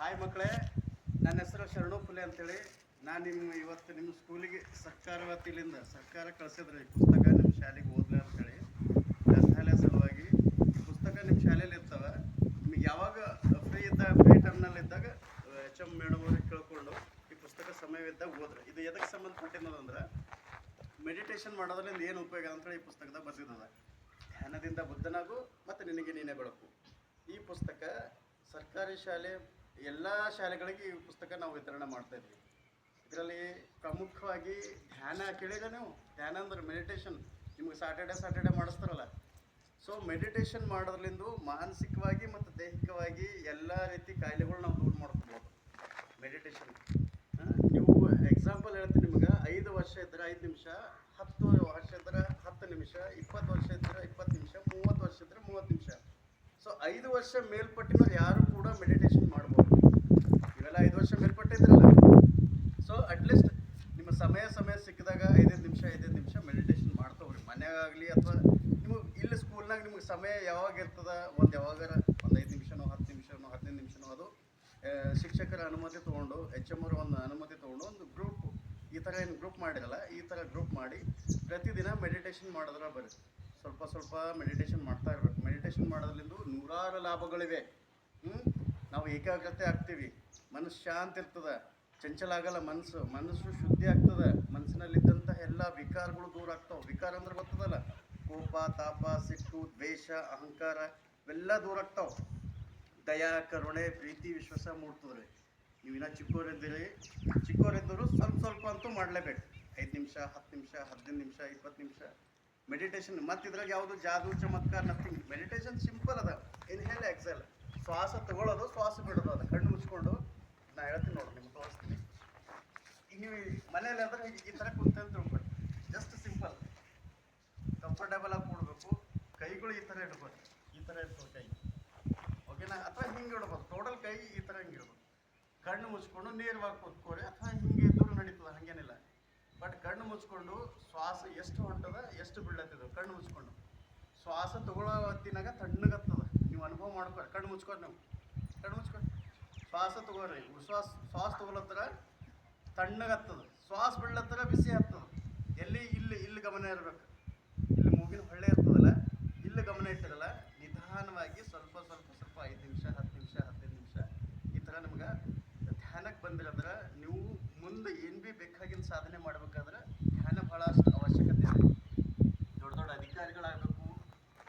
Hi ಮಕ್ಕಳೇ, ನನ್ನ ಹೆಸರು ಶರಣು ಫುಲೆ ಅಂತೇಳಿ. ನಾನು ಇವತ್ತು ನಿಮ್ಮ ಸ್ಕೂಲಿಗೆ ಸರ್ಕಾರ ವತಿಯಿಂದ ಸರ್ಕಾರ ಕಳಿಸಿದ್ರೆ ಈ ಪುಸ್ತಕ ನಿಮ್ಮ ಶಾಲೆಗೆ ಓದ್ಲಿ ಅಂತೇಳಿ ಗ್ರಂಥಾಲಯ ಸಲುವಾಗಿ ಈ ಪುಸ್ತಕ ನಿಮ್ಮ ಶಾಲೆಯಲ್ಲಿ ಇರ್ತವೆ. ನಿಮಗೆ ಯಾವಾಗ ಫ್ರೀ ಟೈಮ್ನಲ್ಲಿ ಇದ್ದಾಗ ಎಚ್ ಎಮ್ ಮೇಡಮ್ ಅವ್ರಿಗೆ ಕೇಳ್ಕೊಂಡು ಈ ಪುಸ್ತಕ ಸಮಯವಿದ್ದಾಗ ಓದ್ರಿ. ಇದು ಎದಕ್ಕೆ ಸಂಬಂಧಪಟ್ಟಿರೋದಂದ್ರೆ ಮೆಡಿಟೇಷನ್ ಮಾಡೋದ್ರಿಂದ ಏನು ಉಪಯೋಗ ಅಂತೇಳಿ ಈ ಪುಸ್ತಕದಾಗ ಬರ್ತಿದ್ದದ. ಧ್ಯಾನದಿಂದ ಬುದ್ಧನಾಗು ಮತ್ತು ನಿನಗೆ ನೀನೇ ಬೆಳಕು. ಈ ಪುಸ್ತಕ ಸರ್ಕಾರಿ ಶಾಲೆ ಎಲ್ಲ ಶಾಲೆಗಳಿಗೆ ಈ ಪುಸ್ತಕ ನಾವು ವಿತರಣೆ ಮಾಡ್ತಾಯಿದ್ವಿ. ಇದರಲ್ಲಿ ಪ್ರಮುಖವಾಗಿ ಧ್ಯಾನ ಕೇಳಿದ್ರೆ ನೀವು, ಧ್ಯಾನ ಅಂದ್ರೆ ಮೆಡಿಟೇಷನ್. ನಿಮ್ಗೆ ಸಾಟರ್ಡೆ ಮಾಡಿಸ್ತಾರಲ್ಲ, ಸೊ ಮೆಡಿಟೇಷನ್ ಮಾಡೋದ್ರಿಂದ ಮಾನಸಿಕವಾಗಿ ಮತ್ತು ದೈಹಿಕವಾಗಿ ಎಲ್ಲ ರೀತಿ ಕಾಯಿಲೆಗಳು ನಾವು ದೂರ ಮಾಡ್ಕೋಬೋದು ಮೆಡಿಟೇಷನ್. ನೀವು ಎಕ್ಸಾಂಪಲ್ ಹೇಳ್ತೀನಿ ನಿಮ್ಗೆ, 5 ವರ್ಷ ಇದ್ದರೆ 5 ನಿಮಿಷ, 10 ವರ್ಷ ಇದ್ದರೆ 10 ನಿಮಿಷ, 20 ವರ್ಷ ಇದ್ದರೆ 20 ನಿಮಿಷ, 30 ವರ್ಷ ಇದ್ದರೆ 30 ನಿಮಿಷ. ಸೊ 5 ವರ್ಷ ಮೇಲ್ಪಟ್ಟಿನವ್ರು ಯಾರು ಕೂಡ ಮೆಡಿಟೇಷನ್ ಮಾಡ್ಬೋದು. ಇವೆಲ್ಲ 5 ವರ್ಷ ಮೇಲ್ಪಟ್ಟಿದ್ರಲ್ಲ, ಸೊ ಅಟ್ಲೀಸ್ಟ್ ನಿಮ್ಮ ಸಮಯ ಸಿಕ್ಕಿದಾಗ 5 ನಿಮಿಷ ಮೆಡಿಟೇಷನ್ ಮಾಡ್ತವ್ರಿ. ಮನೆಯಾಗಲಿ ಅಥವಾ ನೀವು ಇಲ್ಲಿ ಸ್ಕೂಲ್ನಾಗ ನಿಮ್ಗೆ ಸಮಯ ಯಾವಾಗ ಇರ್ತದ, ಯಾವಾಗಾರ ಒಂದು 5 ನಿಮಿಷನೋ 10 ನಿಮಿಷನೋ 15 ನಿಮಿಷನೋ, ಅದು ಶಿಕ್ಷಕರ ಅನುಮತಿ ತೊಗೊಂಡು ಎಚ್ ಎಮ್ ಅವ್ರ ಒಂದು ಅನುಮತಿ ತೊಗೊಂಡು ಒಂದು ಗ್ರೂಪ್, ಈ ಥರ ಏನು ಗ್ರೂಪ್ ಮಾಡಿರಲ್ಲ, ಈ ಥರ ಗ್ರೂಪ್ ಮಾಡಿ ಪ್ರತಿದಿನ ಮೆಡಿಟೇಷನ್ ಮಾಡಿದ್ರೆ ಬರೀ ಸ್ವಲ್ಪ ಮೆಡಿಟೇಷನ್ ಮಾಡ್ತಾ ಇರ್ಬೇಕು. ಮೆಡಿಟೇಷನ್ ಮಾಡೋದ್ರಿಂದ ನೂರಾರು ಲಾಭಗಳಿವೆ. ನಾವು ಏಕಾಗ್ರತೆ ಆಗ್ತೀವಿ, ಮನಸ್ಸು ಶಾಂತಿ ಇರ್ತದೆ, ಚಂಚಲ ಆಗಲ್ಲ, ಮನಸ್ಸು ಶುದ್ಧಿ ಆಗ್ತದೆ, ಮನಸ್ಸಿನಲ್ಲಿದ್ದಂಥ ಎಲ್ಲ ವಿಕಾರಗಳು ದೂರ ಆಗ್ತಾವೆ. ವಿಕಾರ ಅಂದ್ರೆ ಗೊತ್ತದಲ್ಲ, ಕೋಪ, ತಾಪ, ಸಿಟ್ಟು, ದ್ವೇಷ, ಅಹಂಕಾರ ಇವೆಲ್ಲ ದೂರ ಆಗ್ತಾವೆ. ದಯಾ, ಕರುಣೆ, ಪ್ರೀತಿ, ವಿಶ್ವಾಸ ಮೂಡ್ತದ್ರಿ. ನೀವಿನ್ನ ಚಿಕ್ಕವರಿದ್ದರು ಸ್ವಲ್ಪ ಅಂತೂ ಮಾಡಲೇಬೇಕು. 5 ನಿಮಿಷ, 10 ನಿಮಿಷ, 15 ನಿಮಿಷ, 20 ನಿಮಿಷ ಮೆಡಿಟೇಷನ್. ಮತ್ತು ಇದ್ರಾಗ ಯಾವುದು ಜಾದೂ ಚಮತ್ಕಾರ ನಥಿಂಗ್. ಮೆಡಿಟೇಷನ್ ಸಿಂಪಲ್ ಅದ. ಇನ್ಹೇಲ್ ಎಕ್ಸೆಲ್, ಶ್ವಾಸ ತಗೊಳ್ಳೋದು, ಶ್ವಾಸ ಬಿಡೋದು. ಅದು ಕಣ್ಣು ಮುಚ್ಕೊಂಡು ನಾ ಹೇಳ್ತೀನಿ ನೋಡಿ, ನಿಮ್ಗೆ ತೋರಿಸ್ತೀನಿ. ಈಗ ನೀವು ಮನೇಲಿ ಆದ್ರೆ ಈ ಥರ ಕುಂತಂತ ತಿಳ್ಕೊಳ್ಳಿ, ಜಸ್ಟ್ ಸಿಂಪಲ್. ಕಂಫರ್ಟೇಬಲ್ ಆಗಿ ಕೂಡಬೇಕು. ಕೈಗಳು ಈ ಥರ ಇಡ್ಬೋದು, ಈ ಥರ ಇಡ್ಬೋದು ಕೈ, ಓಕೆನಾ? ಅಥವಾ ಹಿಂಗೆ ಇಡ್ಬೋದು, ಟೋಟಲ್ ಕೈ ಈ ಥರ ಹಿಂಗೆ ಇಡ್ಬೋದು. ಕಣ್ಣು ಮುಚ್ಕೊಂಡು ನೇರವಾಗಿ ಕೂತ್ಕೋರಿ, ಅಥವಾ ಹಿಂಗೆ ಇದ್ದರೂ ನಡೀತದೆ, ಹಾಗೇನಿಲ್ಲ. ಬಟ್ ಕಣ್ಣು ಮುಚ್ಕೊಂಡು ಶ್ವಾಸ ಎಷ್ಟು ಹೊಂಟದ, ಎಷ್ಟು ಬೀಳತ್ತಿದೆ, ಕಣ್ಣು ಮುಚ್ಕೊಂಡು ಶ್ವಾಸ ತಗೊಳ್ಳೋ ಹೊತ್ತಿನಾಗ ತಣ್ಣಗತ್ತದ. ನೀವು ಅನುಭವ ಮಾಡ್ಕೊರಿ. ಕಣ್ಣು ಮುಚ್ಕೊಂಡು ನೀವು ಕಣ್ಣು ಮುಚ್ಕೊಂಡು ಶ್ವಾಸ ತಗೋರಿ. ಶ್ವಾಸ ತಗೊಳತ್ತರ ತಣ್ಣಗತ್ತದ, ಶ್ವಾಸ ಬಿಡ್ಲತ್ತರ ಬಿಸಿ ಹತ್ತದ. ಎಲ್ಲಿ ಇಲ್ಲಿ ಗಮನ ಇರಬೇಕು. ಇಲ್ಲಿ ಮೂಗಿನ ಹೊಳ್ಳೆ ಇರ್ತದಲ್ಲ, ಇಲ್ಲಿ ಗಮನ ಇಟ್ಟಿರಲ್ಲ. ನಿಧಾನವಾಗಿ ಸ್ವಲ್ಪ 5 ನಿಮಿಷ, 10 ನಿಮಿಷ, 15 ನಿಮಿಷ ಈ ಥರ ನಿಮ್ಗೆ ಧ್ಯಾನಕ್ಕೆ ಬಂದಿರಂದ್ರೆ, ನೀವು ಮುಂದೆ ಏನು ಭೀ ಬೇಕಾಗಿನ ಸಾಧನೆ ಮಾಡ್ಬೇಕಾದ್ರೆ ಧ್ಯಾನ ಭಾಳ ಅಷ್ಟು ಅವಶ್ಯಕತೆ ಇದೆ. ದೊಡ್ಡ ಅಧಿಕಾರಿಗಳಾಗಬೇಕು,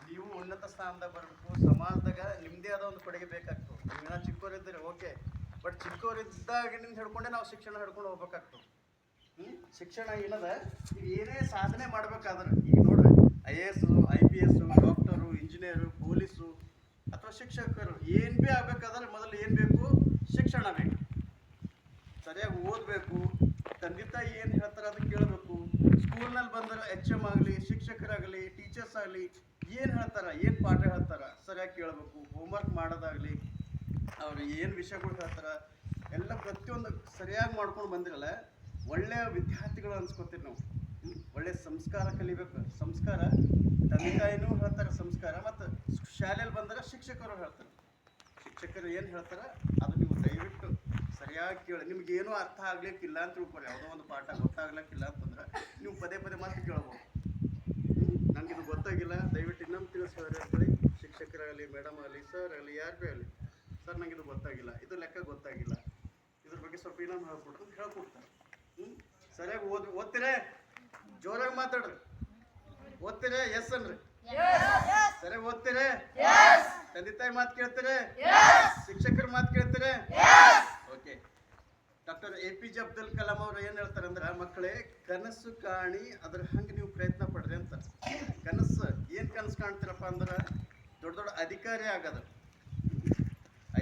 ನೀವು ಉನ್ನತ ಸ್ಥಾನದಾಗ ಬರಬೇಕು, ಸಮಾಜದಾಗ ನಿಮ್ಮದೇ ಆದ ಒಂದು ಕೊಡುಗೆ ಬೇಕಾಗ್ತದೆ. ನೀವೇನೋ ಚಿಕ್ಕವರಿದ್ದೀರಿ ಓಕೆ, ಬಟ್ ಚಿಕ್ಕವರಿದ್ದಾಗಿನಿಂದ ಹಿಡ್ಕೊಂಡೆ ನಾವು ಶಿಕ್ಷಣ ಹಿಡ್ಕೊಂಡು ಹೋಗ್ಬೇಕಾಗ್ತದೆ. ಶಿಕ್ಷಣ ಏನದ, ನೀವು ಏನೇ ಸಾಧನೆ ಮಾಡ್ಬೇಕಾದ್ರೆ, ಈಗ ನೋಡ್ರಿ, IAS, IPS, doctor, engineer, police ಅಥವಾ ಶಿಕ್ಷಕರು ಏನು ಭೀ ಆಗ್ಬೇಕಾದ್ರೆ ಮೊದಲು ಏನು ಬೇಕು? ಶಿಕ್ಷಣ ಬೇಕು. ಸರಿಯಾಗಿ ಓದಬೇಕು, ತಂದೆ ತಾಯಿ ಏನು ಹೇಳ್ತಾರೆ ಅದನ್ನು ಕೇಳಬೇಕು. ಸ್ಕೂಲ್ನಲ್ಲಿ ಬಂದರೆ HM ಆಗಲಿ, ಶಿಕ್ಷಕರಾಗಲಿ, ಟೀಚರ್ಸ್ ಆಗಲಿ ಏನು ಹೇಳ್ತಾರೆ, ಏನು ಪಾಠ ಹೇಳ್ತಾರೆ ಸರಿಯಾಗಿ ಕೇಳಬೇಕು. ಹೋಮ್ವರ್ಕ್ ಮಾಡೋದಾಗಲಿ, ಅವ್ರು ಏನು ವಿಷಯಗಳು ಹೇಳ್ತಾರೆ ಎಲ್ಲ ಪ್ರತಿಯೊಂದು ಸರಿಯಾಗಿ ಮಾಡ್ಕೊಂಡು ಬಂದಿರಲ್ಲ, ಒಳ್ಳೆಯ ವಿದ್ಯಾರ್ಥಿಗಳು ಅನ್ಸ್ಕೊತೀವಿ ನಾವು. ಒಳ್ಳೆಯ ಸಂಸ್ಕಾರ ಕಲಿಬೇಕು. ಸಂಸ್ಕಾರ ತಂದೆ ತಾಯಿನೂ ಹೇಳ್ತಾರೆ ಸಂಸ್ಕಾರ, ಮತ್ತು ಶಾಲೆಯಲ್ಲಿ ಬಂದರೆ ಶಿಕ್ಷಕರು ಹೇಳ್ತಾರೆ. ಶಿಕ್ಷಕರು ಏನು ಹೇಳ್ತಾರೆ ಅದು ನೀವು ದಯವಿಟ್ಟು ಸರಿಯಾಗಿ ಕೇಳಿ. ನಿಮ್ಗೇನೂ ಅರ್ಥ ಆಗ್ಲಿಕ್ಕಿಲ್ಲ ಅಂತ ತಿಳ್ಕೊರಿ. ಯಾವುದೋ ಒಂದು ಪಾಠ ಗೊತ್ತಾಗ್ಲಿಕ್ಕಿಲ್ಲ ಅಂತಂದ್ರೆ ನೀವು ಪದೇ ಮತ್ತೆ ಕೇಳ್ಬೋದು. ನನಗೆ ಇದು ಗೊತ್ತಾಗಿಲ್ಲ, ದಯವಿಟ್ಟು ಇನ್ನೊಂದು ತಿಳಿಸೋರಿ ಅಂತೇಳಿ ಶಿಕ್ಷಕರಾಗಲಿ, ಮೇಡಮ್ ಆಗಲಿ, ಸರ್ ಆಗಲಿ, ಯಾರು ಭೀ ಆಗಲಿ, ಸರ್ ನನಗೆ ಇದು ಗೊತ್ತಾಗಿಲ್ಲ, ಇದು ಲೆಕ್ಕ ಗೊತ್ತಾಗಿಲ್ಲ, ಇದ್ರ ಬಗ್ಗೆ ಸ್ವಲ್ಪ ಇನ್ನೊಂದು ಹೇಳ್ಕೊಡ್ತಾರೆ. ಸರಿಯಾಗಿ ಓದ್ತೀರೇ? ಜೋರಾಗಿ ಮಾತಾಡ್ರಿ. ಓದ್ತೀರೇ? ಎಸ್ ಅನ್ರಿ. ಸರಿಯಾಗಿ ಓದ್ತೀರೇ? ತಂದೆ ತಾಯಿ ಮಾತು ಕೇಳ್ತೀರೇ? ಶಿಕ್ಷಕರ ಮಾತು ಕೇಳ್ತೀರೇ? Okay. Doctor APJ Abdul Kalam ಅವ್ರು ಏನು ಹೇಳ್ತಾರೆ ಅಂದ್ರೆ, ಮಕ್ಕಳೇ ಕನಸು ಕಾಣಿ, ಅದ್ರ ಹಂಗೆ ನೀವು ಪ್ರಯತ್ನ ಪಡ್ರಿ ಅಂತ. ಕನಸು ಏನು ಕನಸು ಕಾಣ್ತೀರಪ್ಪ ಅಂದ್ರೆ, ದೊಡ್ಡ ಅಧಿಕಾರಿ ಆಗೋದು.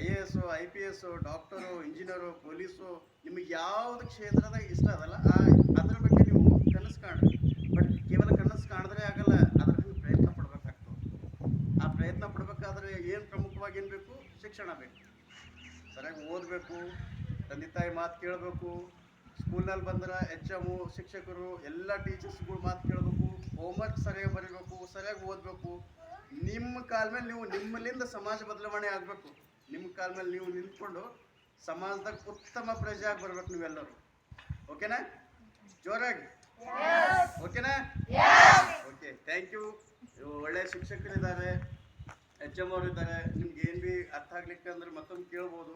IAS, IPS, doctor, engineer, police, ನಿಮಗೆ ಯಾವ್ದು ಕ್ಷೇತ್ರದಾಗ ಇಷ್ಟ ಅದಲ್ಲ ಅದ್ರ ಬಗ್ಗೆ ನೀವು ಕನಸು ಕಾಣ್ರಿ. ಬಟ್ ಕೇವಲ ಕನಸು ಕಾಣಿದ್ರೆ ಆಗಲ್ಲ, ಅದ್ರ ಹಂಗೆ ಪ್ರಯತ್ನ ಪಡ್ಬೇಕಾಗ್ತದೆ. ಆ ಪ್ರಯತ್ನ ಪಡ್ಬೇಕಾದ್ರೆ ಏನು ಪ್ರಮುಖವಾಗಿ ಏನು ಬೇಕು? ಶಿಕ್ಷಣ ಬೇಕು. ಸರಿಯಾಗಿ ಓದಬೇಕು, ತಂದೆ ತಾಯಿ ಮಾತು ಕೇಳಬೇಕು. ಸ್ಕೂಲ್ನಲ್ಲಿ ಬಂದ್ರೆ HM, ಶಿಕ್ಷಕರು, ಎಲ್ಲ ಟೀಚರ್ಸ್ಗಳು ಮಾತು ಕೇಳಬೇಕು. ಹೋಮ್ವರ್ಕ್ ಸರಿಯಾಗಿ ಬರೀಬೇಕು, ಸರಿಯಾಗಿ ಓದಬೇಕು. ನಿಮ್ಮ ಕಾಲ ಮೇಲೆ ನೀವು, ನಿಮ್ಮಲ್ಲಿಂದ ಸಮಾಜ ಬದಲಾವಣೆ ಆಗಬೇಕು. ನಿಮ್ಮ ಕಾಲ ಮೇಲೆ ನೀವು ನಿಂತ್ಕೊಂಡು ಸಮಾಜದಾಗ ಉತ್ತಮ ಪ್ರಜೆ ಆಗಿ ಬರ್ಬೇಕು ನೀವೆಲ್ಲರೂ. ಓಕೆನಾ? ಜೋರಾಗಿ ಓಕೆನಾ? Okay, thank you. ಒಳ್ಳೆ ಶಿಕ್ಷಕರಿದ್ದಾರೆ, ಎಚ್ ಎಮ್ ಅವರು ಇದ್ದಾರೆ. ನಿಮ್ಗೆ ಏನು ಭೀ ಅರ್ಥ ಆಗ್ಲಿಕ್ಕೆ ಅಂದ್ರೆ ಮತ್ತೊಮ್ಮೆ ಕೇಳ್ಬೋದು.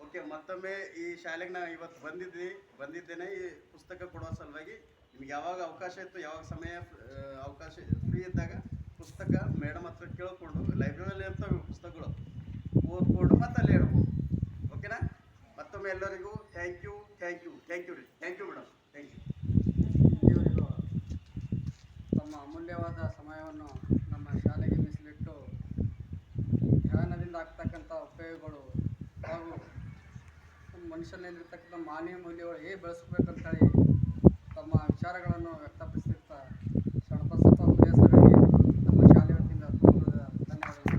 ಓಕೆ, ಮತ್ತೊಮ್ಮೆ ಈ ಶಾಲೆಗೆ ನಾನು ಇವತ್ತು ಬಂದಿದ್ದೇನೆ ಈ ಪುಸ್ತಕ ಕೊಡೋ ಸಲುವಾಗಿ. ನಿಮ್ಗೆ ಯಾವಾಗ ಅವಕಾಶ ಇತ್ತು, ಯಾವಾಗ ಸಮಯ ಅವಕಾಶ ಫ್ರೀ ಇದ್ದಾಗ ಪುಸ್ತಕ ಮೇಡಮ್ ಹತ್ರ ಕೇಳ್ಕೊಂಡು, ಲೈಬ್ರರಿಯಲ್ಲಿ ಇರ್ತವೆ ಪುಸ್ತಕಗಳು, ಓದ್ಕೊಂಡು ಮತ್ತೆ ಅಲ್ಲೇ ಇಡ್ಬೋದು. ಓಕೆನಾ? ಮತ್ತೊಮ್ಮೆ ಎಲ್ಲರಿಗೂ ಥ್ಯಾಂಕ್ ಯು ರೀ. Thank you madam, thank you. ಇವರಿಗೂ ತಮ್ಮ ಅಮೂಲ್ಯವಾದ ಸಮಯವನ್ನು ನಮ್ಮ ಶಾಲೆಗೆ ಮೀಸಲಿಟ್ಟು ಧ್ಯಾನದಿಂದ ಆಗ್ತಕ್ಕಂಥ ಉಪಯೋಗಗಳು ಹಾಗೂ ಮನುಷ್ಯನಲ್ಲಿರ್ತಕ್ಕಂಥ ಮಾನವೀಯ ಮೌಲ್ಯಗಳು ಹೇಗೆ ಬೆಳೆಸ್ಬೇಕಂತೇಳಿ ತಮ್ಮ ವಿಚಾರಗಳನ್ನು ವ್ಯಕ್ತಪಡಿಸಿರ್ತಾ ಶರಣಬಸಪ್ಪ ಹುಲಿಯ ಸರ್ಗೆ ನಮ್ಮ ಶಾಲೆ ವತಿಯಿಂದ ಧನ್ಯವಾದಗಳು.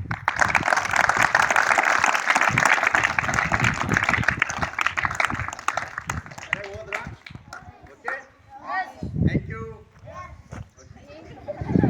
ಹೋದ್ರಾ? Okay, thank you.